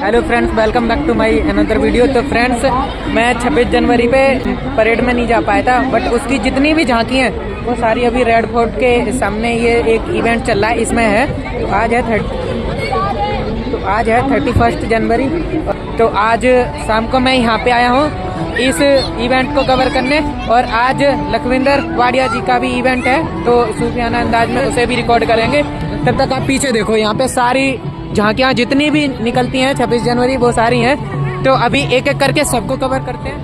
Hello friends, welcome back to my another video. तो friends, मैं 26 जनवरी पे परेड में नहीं जा पाया था, बट उसकी जितनी भी झांकी हैं वो सारी अभी रेड फोर्ट के सामने ये एक इवेंट चल रहा है, इसमें है। तो आज है 31 जनवरी। तो आज शाम को मैं यहाँ पे आया हूँ इस इवेंट को कवर करने, और आज लखविंदर वाडिया जी का भी इवेंट है, तो सूफियाना अंदाज में उसे भी रिकॉर्ड करेंगे। तब तक आप पीछे देखो, यहाँ पे सारी झांकियाँ जितनी भी निकलती हैं 26 जनवरी वो सारी हैं। तो अभी एक एक करके सबको कवर करते हैं।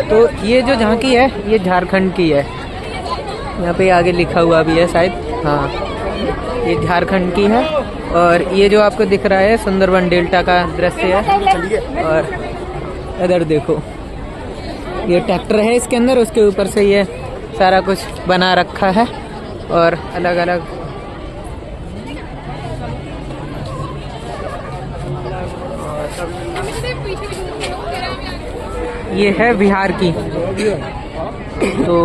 तो ये जो झांकी है ये झारखंड की है, यहाँ पे आगे लिखा हुआ भी है शायद, हाँ ये झारखंड की है। और ये जो आपको दिख रहा है सुंदरबन डेल्टा का दृश्य है। और इधर देखो, ये ट्रैक्टर है इसके अंदर, उसके ऊपर से ये सारा कुछ बना रखा है और अलग अलग ये है बिहार की। तो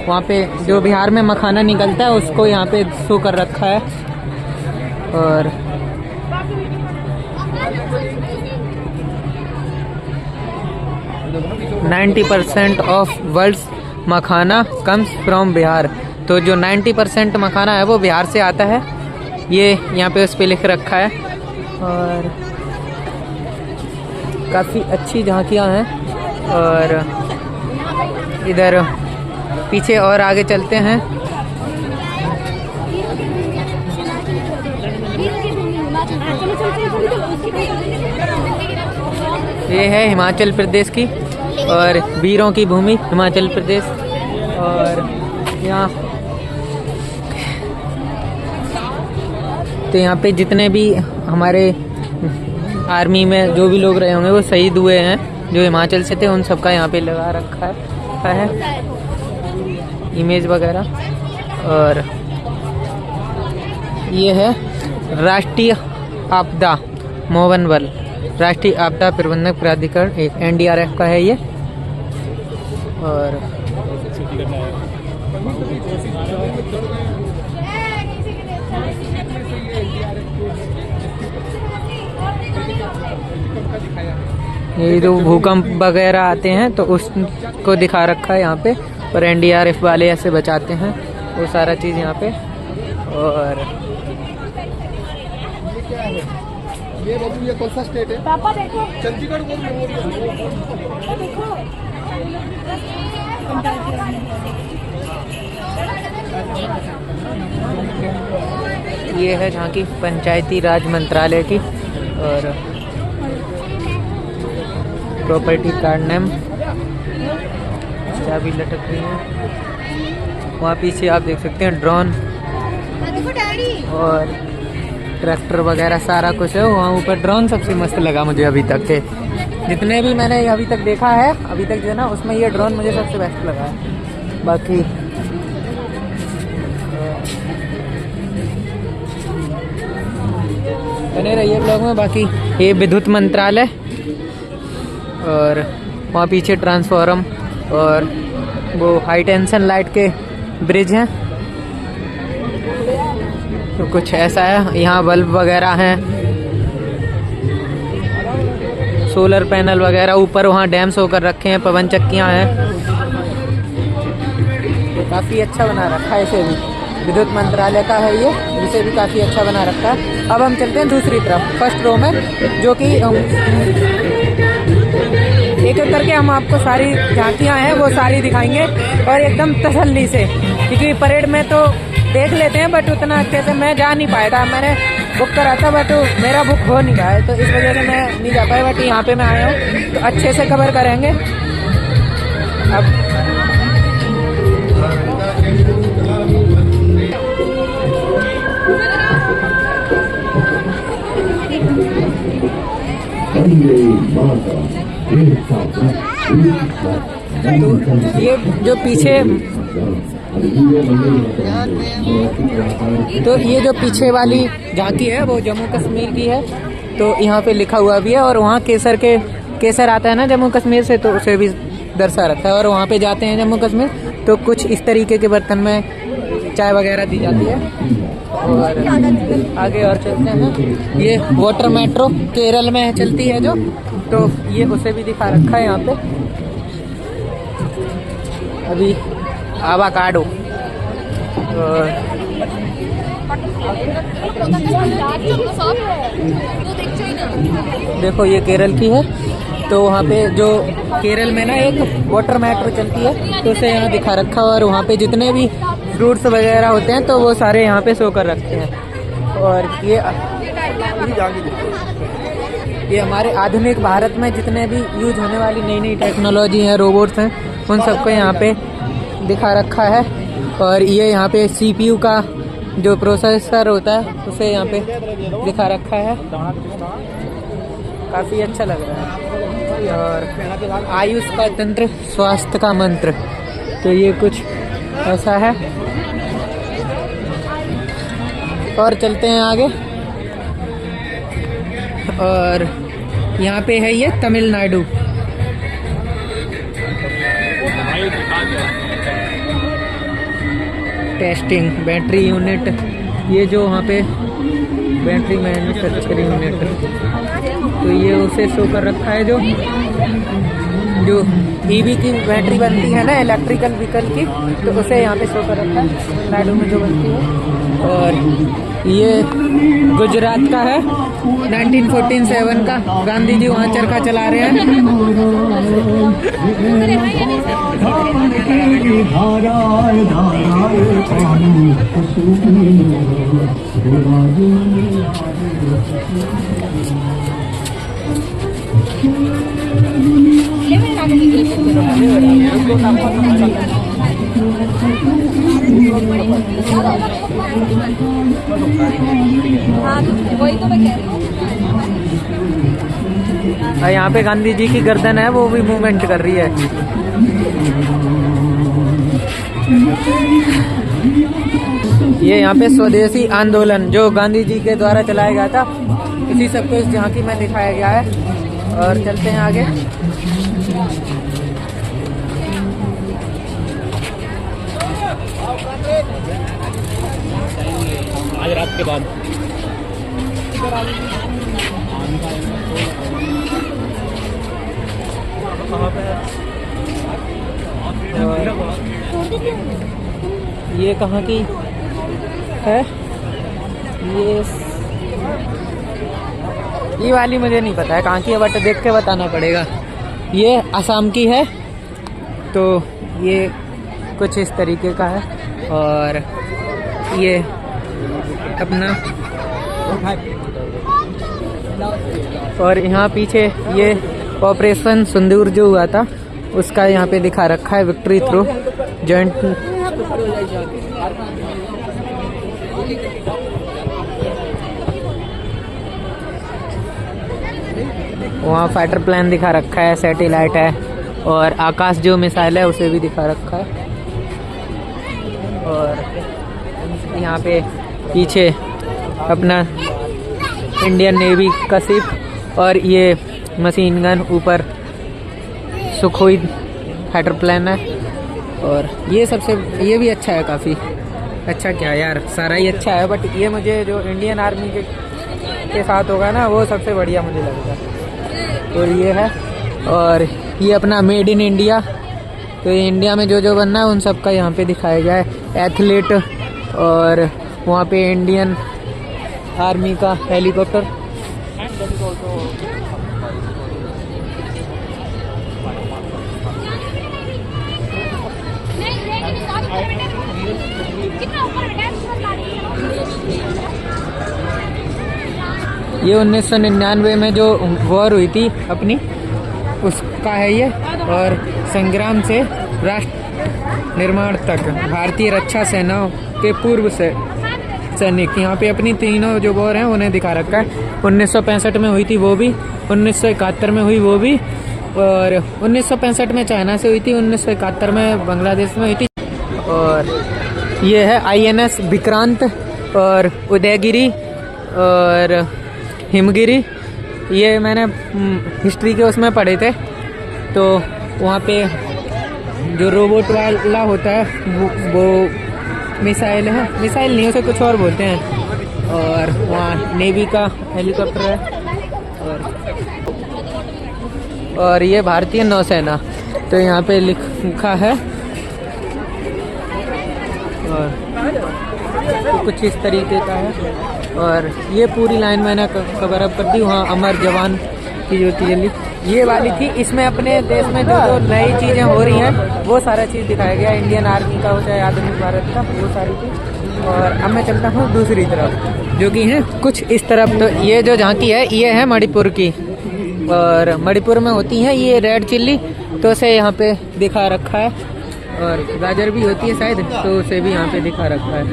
वहाँ पे जो बिहार में मखाना निकलता है उसको यहाँ पे शो कर रखा है। और %90 of world's makhana comes from Bihar. तो जो 90% मखाना है वो बिहार से आता है, ये यहाँ पे उस पे लिख रखा है। और काफ़ी अच्छी झांकियाँ हैं। और इधर पीछे और आगे चलते हैं। ये है हिमाचल प्रदेश की, और वीरों की भूमि हिमाचल प्रदेश। और यहाँ तो यहाँ पे जितने भी हमारे आर्मी में जो भी लोग रहे होंगे वो शहीद हुए हैं जो हिमाचल से थे, उन सब का यहाँ पे लगा रखा है इमेज वगैरह। और ये है राष्ट्रीय आपदा मोहन बल, राष्ट्रीय आपदा प्रबंधक प्राधिकरण, एक NDRF का है ये। और ये जो भूकंप वगैरह आते हैं तो उसको दिखा रखा है यहाँ पे, और NDRF वाले ऐसे बचाते हैं वो सारा चीज़ यहाँ पे। और ये कौन सा स्टेट है? पापा देखो, चंडीगढ़ ये है झांकी पंचायती राज मंत्रालय की। और प्रॉपर्टी कार्ड नेम चाबी लटक रही है। वहाँ पीछे आप देख सकते हैं ड्रोन और ट्रैक्टर वगैरह सारा कुछ है। वहाँ ऊपर ड्रोन सबसे मस्त लगा मुझे अभी तक के, जितने भी मैंने अभी तक देखा है अभी तक जो है ना, उसमें ये ड्रोन मुझे सबसे बेस्ट लगा है। बाकी बने रहिए ब्लॉग में। बाकी ये विद्युत मंत्रालय, और वहाँ पीछे ट्रांसफॉर्म और वो हाई टेंशन लाइट के ब्रिज हैं। तो कुछ ऐसा है, यहाँ बल्ब वगैरह हैं, सोलर पैनल वगैरह ऊपर वहाँ डैम्स होकर रखे हैं, पवन चक्कियाँ हैं। तो काफ़ी अच्छा बना रखा है इसे भी, विद्युत मंत्रालय का है ये, इसे भी काफ़ी अच्छा बना रखा है। अब हम चलते हैं दूसरी तरफ, फर्स्ट रो में, जो कि एक एक करके हम आपको सारी झांकियाँ हैं वो सारी दिखाएंगे, और एकदम तसल्ली से, क्योंकि परेड में तो देख लेते हैं बट उतना अच्छे से मैं जा नहीं पाया था। मैंने बुक करा था बट मेरा बुक हो नहीं रहा है, तो इस वजह से मैं नहीं जा पाया। बट यहाँ पे मैं आया हूँ तो अच्छे से कवर करेंगे। अब तो ये जो पीछे तो ये जो पीछे वाली झांकी है वो जम्मू कश्मीर की है, तो यहाँ पे लिखा हुआ भी है। और वहाँ केसर के केसर आता है ना जम्मू कश्मीर से, तो उसे भी दर्शा रखा है। और वहाँ पे जाते हैं जम्मू कश्मीर तो कुछ इस तरीके के बर्तन में चाय वगैरह दी जाती है। और आगे और चलते हैं। ये वाटर मेट्रो केरल में चलती है जो, तो ये उसे भी दिखा रखा है यहाँ पे। अभी आवाकाडो, देखो ये केरल की है। तो वहाँ पे जो केरल में ना एक वाटर मेट्रो चलती है, तो उसे यहाँ दिखा रखा है। और वहाँ पे जितने भी फ्रूट्स वगैरह होते हैं तो वो सारे यहाँ पे शो कर रखे हैं। और ये हमारे आधुनिक भारत में जितने भी यूज होने वाली नई नई टेक्नोलॉजी है, रोबोट्स हैं, उन सबको यहाँ पे दिखा रखा है। और ये यहाँ पे CPU का जो प्रोसेसर होता है उसे यहाँ पे दिखा रखा है। काफ़ी अच्छा लग रहा है। और आयुष का तंत्र, स्वास्थ्य का मंत्र, तो ये कुछ ऐसा है। और चलते हैं आगे। और यहाँ पे है ये तमिलनाडु। टेस्टिंग बैटरी यूनिट, ये जो वहाँ पे बैटरी मैन्युफैक्चरिंग यूनिट, तो ये उसे शो कर रखा है। जो EV की बैटरी बनती है ना, इलेक्ट्रिकल व्हीकल की, तो उसे यहाँ पे शो कर रखा है तमिलनाडु में जो बनती है। और ये गुजरात का है, 1947 का। गांधी जी वहाँ चरखा चला रहे हैं। वही तो मैं कह रही हूँ। यहाँ पे गांधी जी की गर्दन है, वो भी मूवमेंट कर रही है। ये यहाँ पे स्वदेशी आंदोलन जो गांधी जी के द्वारा चलाया गया था, इसी सबको इस झांकी में दिखाया गया है। और चलते हैं आगे। आज रात के बाद ये कहाँ की है? ये वाली मुझे नहीं पता है कहाँ की है, बट देख के बताना पड़ेगा। ये असम की है, तो ये कुछ इस तरीके का है। और ये अपना, और यहाँ पीछे ये ऑपरेशन सिंदूर जो हुआ था उसका यहाँ पे दिखा रखा है, विक्ट्री थ्रू जॉइंट। वहाँ फाइटर प्लेन दिखा रखा है, सैटेलाइट है, और आकाश जो मिसाइल है उसे भी दिखा रखा है। और यहाँ पे पीछे अपना इंडियन नेवी का शिप, और ये मशीन गन, ऊपर सुखोई फाइटर प्लेन है। और ये सबसे, ये भी अच्छा है काफ़ी अच्छा। क्या यार, सारा ही अच्छा है, बट ये मुझे जो इंडियन आर्मी के साथ होगा ना, वो सबसे बढ़िया मुझे लगेगा। तो ये है। और ये अपना मेड इन इंडिया, तो ये इंडिया में जो जो बनना है उन सब का यहाँ पे दिखाया गया है। एथलीट, और वहाँ पे इंडियन आर्मी का हेलीकॉप्टर। ये 1999 में जो वॉर हुई थी अपनी, उसका है ये। और संग्राम से राष्ट्र निर्माण तक भारतीय रक्षा सेनाओं के पूर्व से सैनिक, यहाँ पे अपनी तीनों जो वॉर हैं उन्हें दिखा रखा है। 1965 में हुई थी वो भी, 1971 में हुई वो भी, और 1965 में चाइना से हुई थी, 1971 में बांग्लादेश में हुई थी। और ये है INS विक्रांत, और उदयगिरी, और हिमगिरी, ये मैंने हिस्ट्री के उसमें पढ़े थे, तो वहाँ पे जो रोबोट वाला होता है वो मिसाइल है, मिसाइल नहीं उसे कुछ और बोलते हैं, और वहाँ नेवी का हेलीकॉप्टर है, और ये भारतीय नौसेना, तो यहाँ पे लिखा है। और तो कुछ इस तरीके का है, और ये पूरी लाइन मैंने कवर अप कर दी। वहाँ अमर जवान की ज्योति जली, ये वाली थी। इसमें अपने देश में जो जो नई चीज़ें हो रही हैं वो सारा चीज़ दिखाया गया, इंडियन आर्मी का हो चाहे आधुनिक भारत का, वो सारी चीज़। और अब मैं चलता हूँ दूसरी तरफ, जो कि है कुछ इस तरफ। तो ये जो झांकी है ये है मणिपुर की, और मणिपुर में होती है ये रेड चिल्ली, तो उसे यहाँ पे दिखा रखा है, और गाजर भी होती है शायद, तो उसे भी यहाँ पे दिखा रखा है।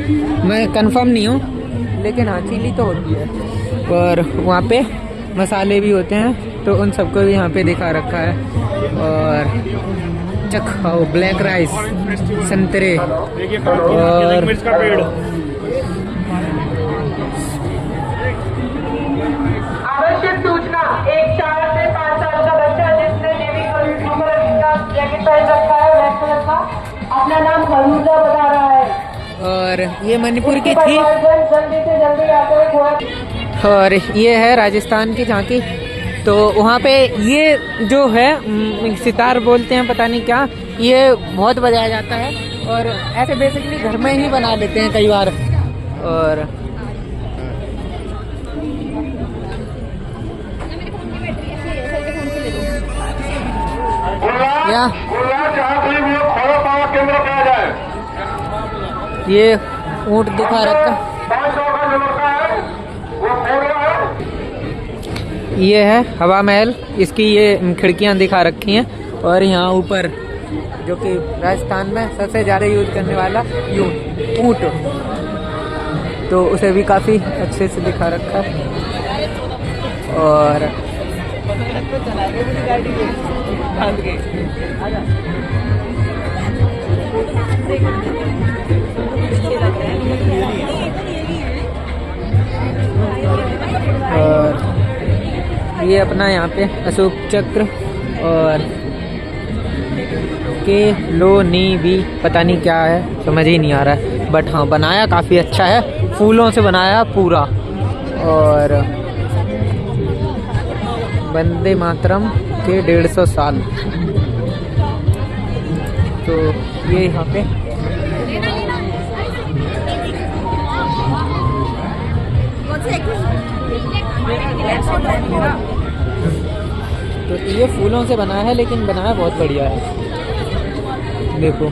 मैं कंफर्म नहीं हूँ, लेकिन हाँ चिल्ली तो होती है। और वहाँ पे मसाले भी होते हैं, तो उन सबको भी यहाँ पे दिखा रखा है। और चखाओ ब्लैक राइस, संतरे, और मिर्च का पेड़। आवश्यक सूचना, एक 4 से 5 साल का बच्चा जिसने नेवी का जैकेट पहन रखा है ब्लैक कलर का, अपना नाम फरूजा बता रहा है। और ये मणिपुर की थी, जल्दी से जल्दी आकर थोड़ा। और ये है राजस्थान की झांकी। तो वहाँ पे ये जो है सितार बोलते हैं, पता नहीं क्या, ये बहुत बजाया जाता है, और ऐसे बेसिकली घर में ही बना लेते हैं कई बार। और केंद्र किया जाए। ये ऊँट दिखा रखा, ये है हवा महल, इसकी ये खिड़कियां दिखा रखी हैं। और यहाँ ऊपर जो कि राजस्थान में सबसे ज़्यादा यूज करने वाला ऊँट, तो उसे भी काफ़ी अच्छे से दिखा रखा है। और ये अपना यहाँ पे अशोक चक्र, और के लो नी भी पता नहीं क्या है, समझ ही नहीं आ रहा है, बट हाँ बनाया काफ़ी अच्छा है, फूलों से बनाया पूरा। और वंदे मातरम के 150 साल, तो ये यहाँ पे तो ये फूलों से बना है, लेकिन बनाया बहुत बढ़िया है। देखो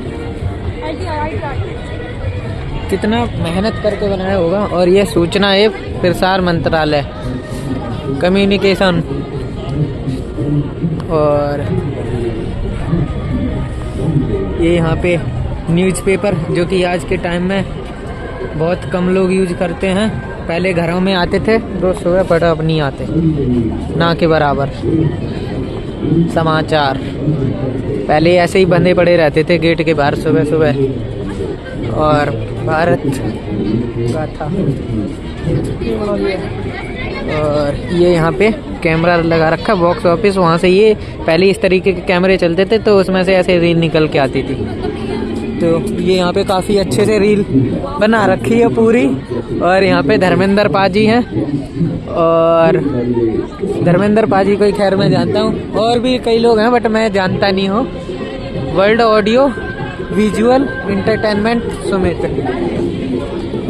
कितना मेहनत करके बनाया होगा। और ये सूचना एवं प्रसार मंत्रालय, कम्युनिकेशन। और ये यहाँ पे न्यूज़पेपर, जो कि आज के टाइम में बहुत कम लोग यूज करते हैं। पहले घरों में आते थे रोज सुबह, बट अब नहीं आते, ना के बराबर। समाचार पहले ऐसे ही बंधे पड़े रहते थे गेट के बाहर सुबह सुबह। और भारत गाथा, और ये यहाँ पे कैमरा लगा रखा, बॉक्स ऑफिस। वहाँ से ये पहले इस तरीके के कैमरे चलते थे, तो उसमें से ऐसे रील निकल के आती थी। तो ये यहाँ पे काफ़ी अच्छे से रील बना रखी है पूरी। और यहाँ पे धर्मेंद्र पाजी हैं, और धर्मेंद्र पाजी को खैर मैं जानता हूँ, और भी कई लोग हैं बट मैं जानता नहीं हूँ। World audio visual entertainment Sumit,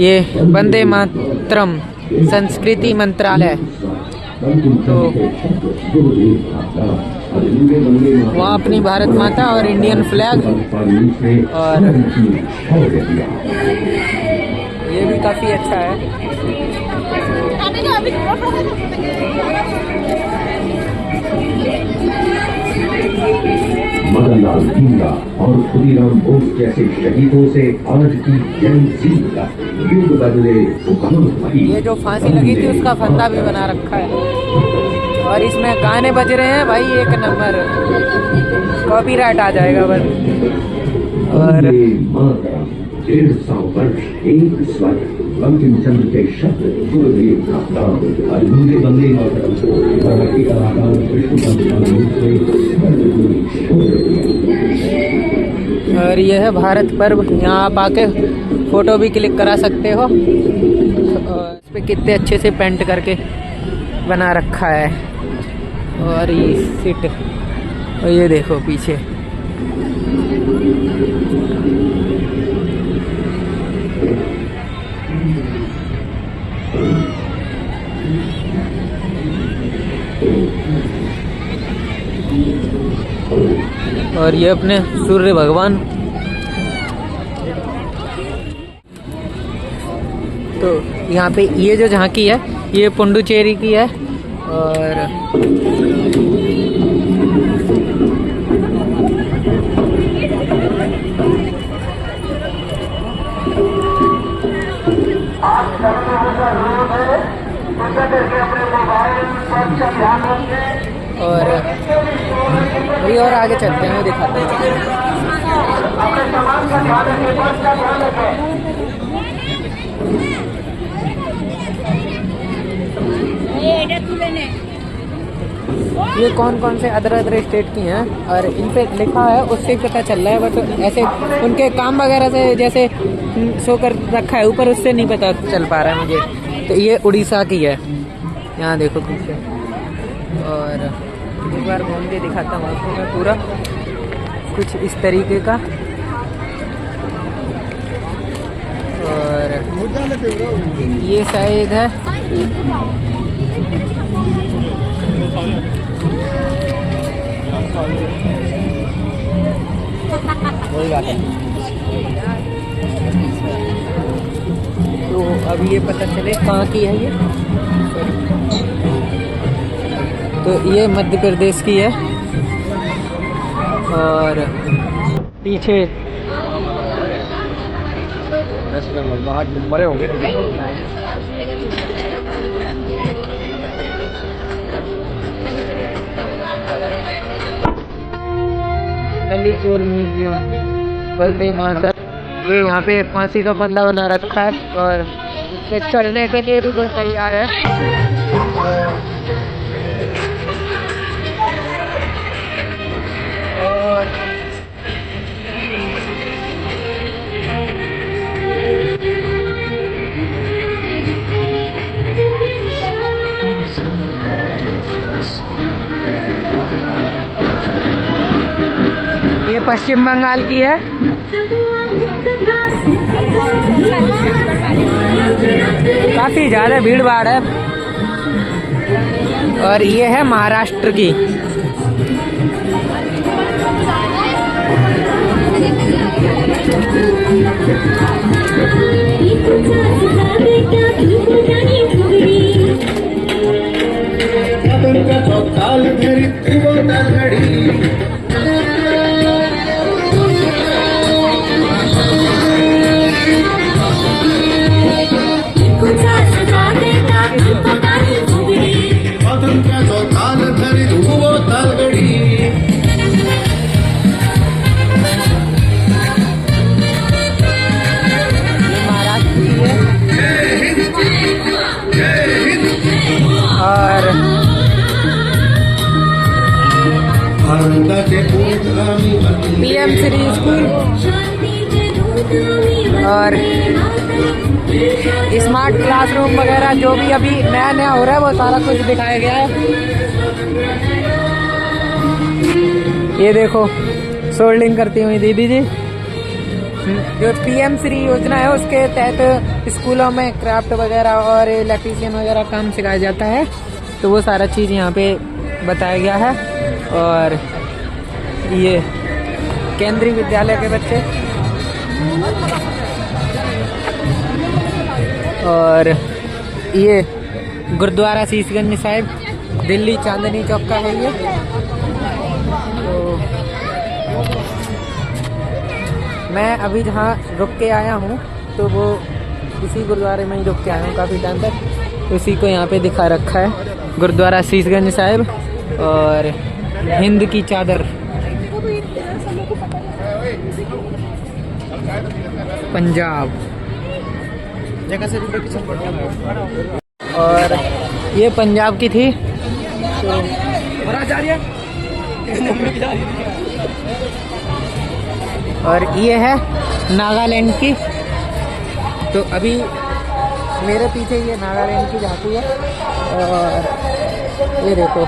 ये वंदे मातरम संस्कृति मंत्रालय। तो वहाँ अपनी भारत माता और इंडियन फ्लैग, और ये भी काफ़ी अच्छा है। मदनलाल ढींगरा और खुदीराम बोस जैसे शहीदों से आज की जन जीत का युग बदले हुकूमत। ये जो फांसी लगी थी उसका फंदा भी बना रखा है, और इसमें गाने बज रहे हैं भाई, एक नंबर। कॉपीराइट आ जाएगा बस। और 150 वर्ष एक स्वर। बंकिम चंद्र के शब्द गुरुदेव का प्राण आज उनके बंदे मातरम को भारतीय कलाकार विष्णुकांत और यह है भारत पर्व। यहाँ आप आके फोटो भी क्लिक करा सकते हो। और इस पे कितने अच्छे से पेंट करके बना रखा है। और ये सीट, और ये देखो पीछे और ये अपने सूर्य भगवान। तो यहाँ पे ये जो झांकी है ये पुडुचेरी की है। और अभी और आगे चलते हैं, दिखाते हैं। ये कौन कौन से अदर स्टेट की हैं और इन पे लिखा है उससे पता चल रहा है। बस ऐसे उनके काम वगैरह से जैसे शो कर रखा है ऊपर, उससे नहीं पता चल पा रहा है मुझे। तो ये उड़ीसा की है, यहाँ देखो पीछे। और एक बार घूम के दिखाता हूँ आपको मैं पूरा कुछ इस तरीके का। और ये शायद है वही बात है। तो अब ये पता चले कहाँ की है ये। तो ये मध्य प्रदेश की है। और पीछे बड़े होंगे। म्यूजियम बल्दे माता, ये यहाँ पे फांसी का बदला बना रखा है। और इससे चलने के लिए भी बहुत तैयार है। ये पश्चिम बंगाल की है। काफी ज्यादा भीड़ भाड़ है। और ये है महाराष्ट्र की। PM श्री स्कूल और स्मार्ट क्लासरूम वगैरह जो भी अभी नया नया हो रहा है वो सारा कुछ दिखाया गया है। ये देखो सोल्डिंग करती हुई दीदी जी। जो PM श्री योजना है उसके तहत स्कूलों में क्राफ्ट वगैरह और इलेक्ट्रीशियन वगैरह काम सिखाया जाता है। तो वो सारा चीज़ यहाँ पे बताया गया है। और ये केंद्रीय विद्यालय के बच्चे। और ये गुरुद्वारा शीशगंज साहिब दिल्ली चांदनी चौक का है ये। तो मैं अभी जहाँ रुक के आया हूँ तो वो इसी गुरुद्वारे में ही रुक के आया हूँ काफ़ी टाइम तक। उसी को यहाँ पे दिखा रखा है, गुरुद्वारा शीशगंज साहिब और हिंद की चादर पंजाब। जगह से रुपये पीछे पड़ गया। और ये पंजाब की थी, और ये है नागालैंड की। तो अभी मेरे पीछे ये नागालैंड की झांकी है, और ये देखो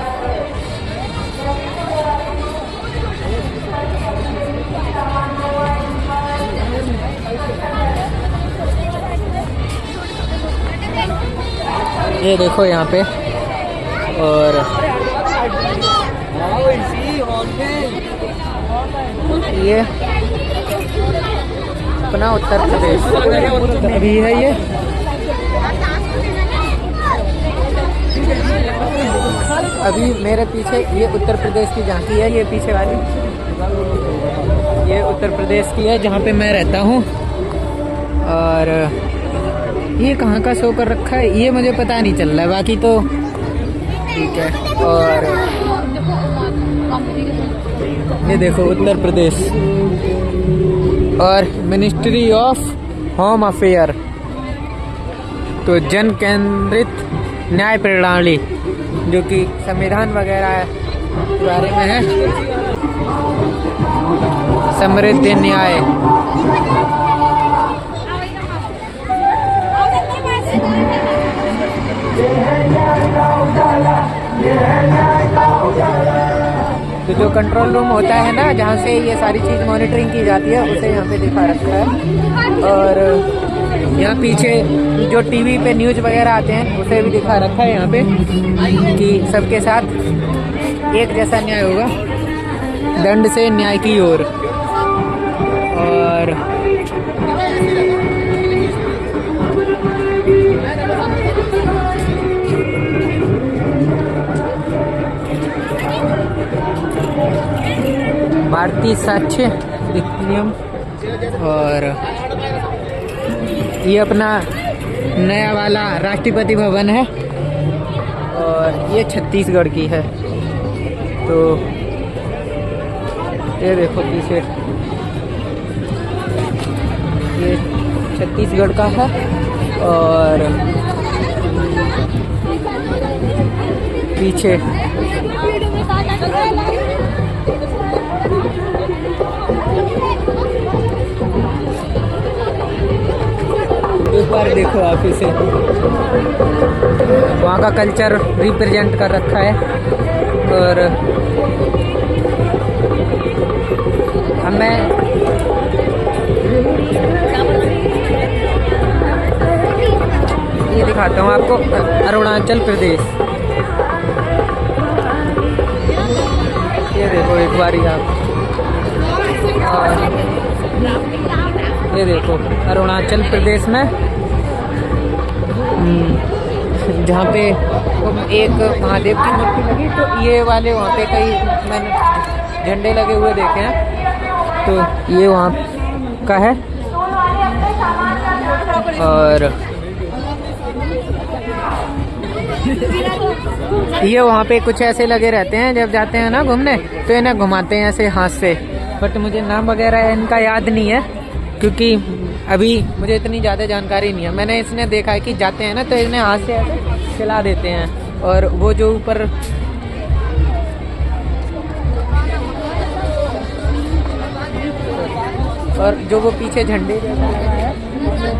ये देखो यहाँ पे। और ये अपना उत्तर प्रदेश अभी है ये। अभी मेरे पीछे ये उत्तर प्रदेश की झांकी है, ये पीछे वाली ये उत्तर प्रदेश की है जहाँ पे मैं रहता हूँ। और ये कहाँ का शो कर रखा है ये मुझे पता नहीं चल रहा है, बाकी तो ठीक है। और ये देखो उत्तर प्रदेश और मिनिस्ट्री ऑफ होम अफेयर, तो जन केंद्रित न्याय प्रणाली जो कि संविधान वगैरह के बारे में है। समृद्ध न्याय तो जो कंट्रोल रूम होता है ना, जहाँ से ये सारी चीज़ मॉनिटरिंग की जाती है, उसे यहाँ पे दिखा रखा है। और यहाँ पीछे जो टीवी पे न्यूज़ वगैरह आते हैं उसे भी दिखा रखा है यहाँ पे कि सबके साथ एक जैसा न्याय होगा, दंड से न्याय की ओर। और भारतीय साक्ष्य अधिनियम। और ये अपना नया वाला राष्ट्रपति भवन है, और ये छत्तीसगढ़ की है। तो ये देखो पीछे ये छत्तीसगढ़ का है। और पीछे एक बार देखो आप इसे, वहाँ का कल्चर रिप्रेजेंट कर रखा है। और अब मैं ये दिखाता हूँ आपको अरुणाचल प्रदेश। ये देखो एक बार ही आप, ये देखो अरुणाचल प्रदेश में जहाँ पे एक महादेव की मूर्ति लगी, तो ये वाले वहाँ पे कई मैंने झंडे लगे हुए देखे हैं, तो ये वहाँ का है। और ये वहाँ पे कुछ ऐसे लगे रहते हैं, जब जाते हैं ना घूमने तो इन्हें घुमाते हैं ऐसे हाथ से, बट मुझे नाम वगैरह इनका याद नहीं है क्योंकि अभी मुझे इतनी ज़्यादा जानकारी नहीं है। मैंने इसने देखा है कि जाते हैं ना तो इन्हें हाथ से ऐसे चला देते हैं, और वो जो ऊपर और जो वो पीछे झंडे जैसा लगा है,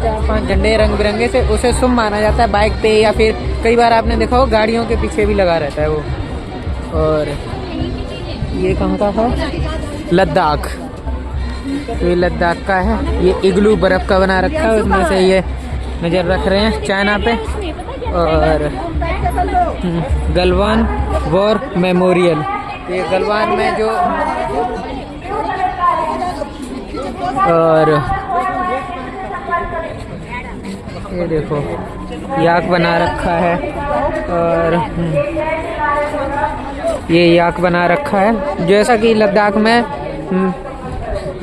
4-5 झंडे रंग बिरंगे से, उसे शुभ माना जाता है बाइक पे, या फिर कई बार आपने देखा हो गाड़ियों के पीछे भी लगा रहता है वो। और ये कहाँ का है? लद्दाख। तो ये लद्दाख का है। ये इग्लू बर्फ़ का बना रखा है, उसमें से ये नज़र रख रहे हैं चाइना पे। और गलवान वॉर मेमोरियल, ये गलवान में जो, और ये देखो याक बना रखा है, और ये याक बना रखा है। जैसा कि लद्दाख में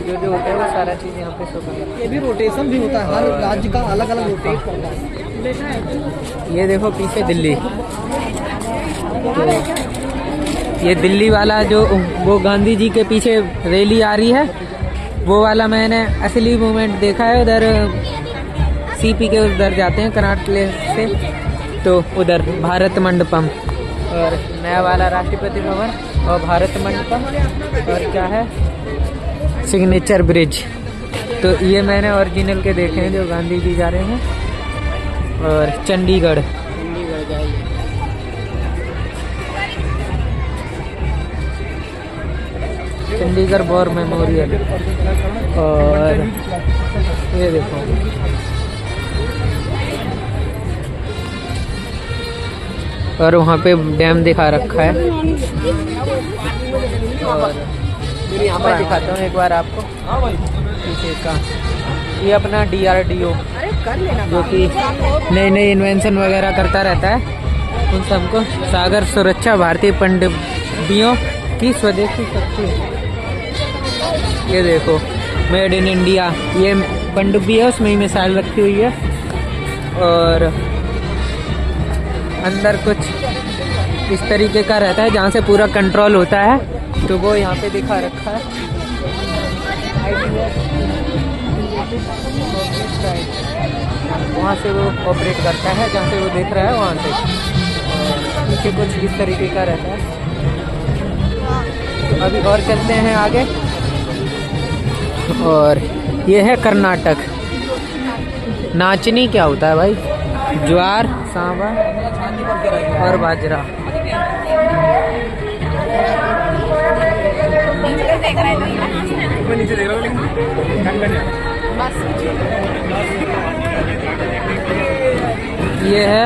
जो होता है वो सारा चीज़ यहाँ पे शो करता है। ये भी रोटेशन भी होता है, हर राज्य का अलग अलग रोटेट करता है। ये देखो पीछे दिल्ली, तो ये दिल्ली वाला जो वो गांधी जी के पीछे रैली आ रही है, वो वाला मैंने असली मूवमेंट देखा है उधर सीपी के उधर जाते हैं कर्नाटक से, तो उधर भारत मंडपम और नया वाला राष्ट्रपति भवन और भारत मंडपम और क्या है सिग्नेचर ब्रिज। तो ये मैंने ओरिजिनल के देखे हैं जो गांधी जी जा रहे हैं। और चंडीगढ़ चंडीगढ़ वॉर मेमोरियल। और ये देखो और वहाँ पे डैम दिखा रखा है। और यहाँ पर दिखाता हूँ एक बार आपको पीछे का, ये अपना DRDO जो कि नई नई इन्वेंशन वगैरह करता रहता है, उन सबको सागर सुरक्षा भारतीय पनडुब्बियों की स्वदेशी शक्ति। ये देखो मेड इन इंडिया, ये पनडुब्बी है उसमें ही मिसाइल रखी हुई है। और अंदर कुछ इस तरीके का रहता है जहाँ से पूरा कंट्रोल होता है, तो वो यहाँ पे दिखा रखा है। वहाँ से वो ऑपरेट करता है जहाँ से वो देख रहा है वहाँ से। और नीचे कुछ इस तरीके का रहता है। तो अभी और चलते हैं आगे। और ये है कर्नाटक। नाचनी क्या होता है भाई? ज्वार, सांभर और बाजरा। ये है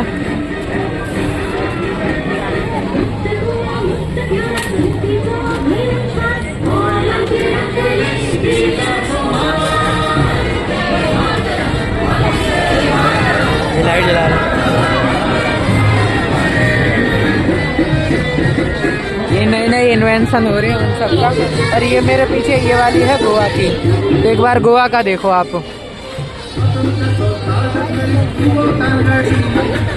लाइट जला रहा। ये नई नई इन्वेंशन हो रही है उन सब का। और ये मेरे पीछे ये वाली है गोवा की। एक बार गोवा का देखो आप,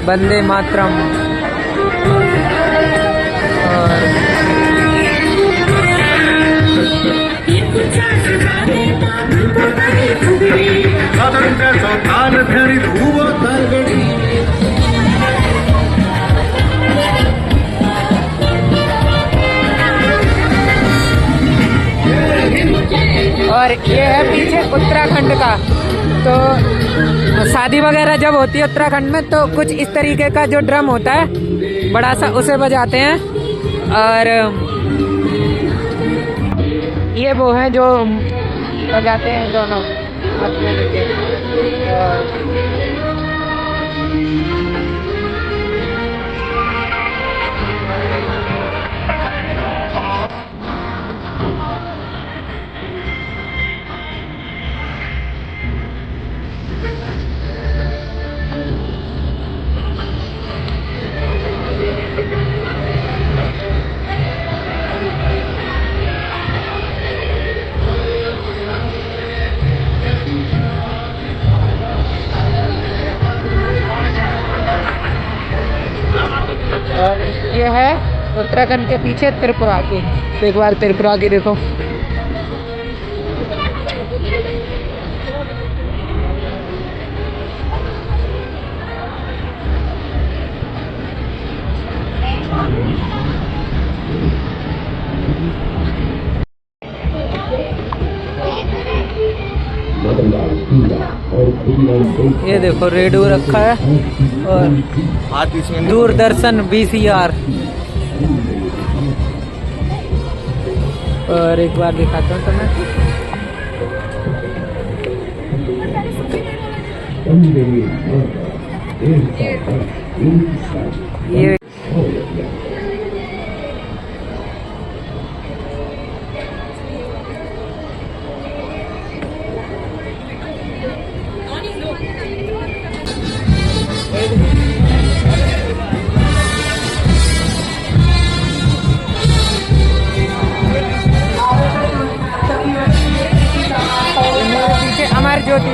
वंदे मातरम। और ये है पीछे उत्तराखंड का। तो शादी वगैरह जब होती है उत्तराखंड में तो कुछ इस तरीके का जो ड्रम होता है बड़ा सा, उसे बजाते हैं। और ये वो है जो बजाते हैं दोनों हाथ में लेके। और ये है उत्तराखंड के पीछे त्रिपुरा की। तो एक बार त्रिपुरा की देखो। ये देखो रेडियो रखा है और दूरदर्शन VCR। और एक बार दिखाता हूँ तुम्हें। ये अमर ज्योति।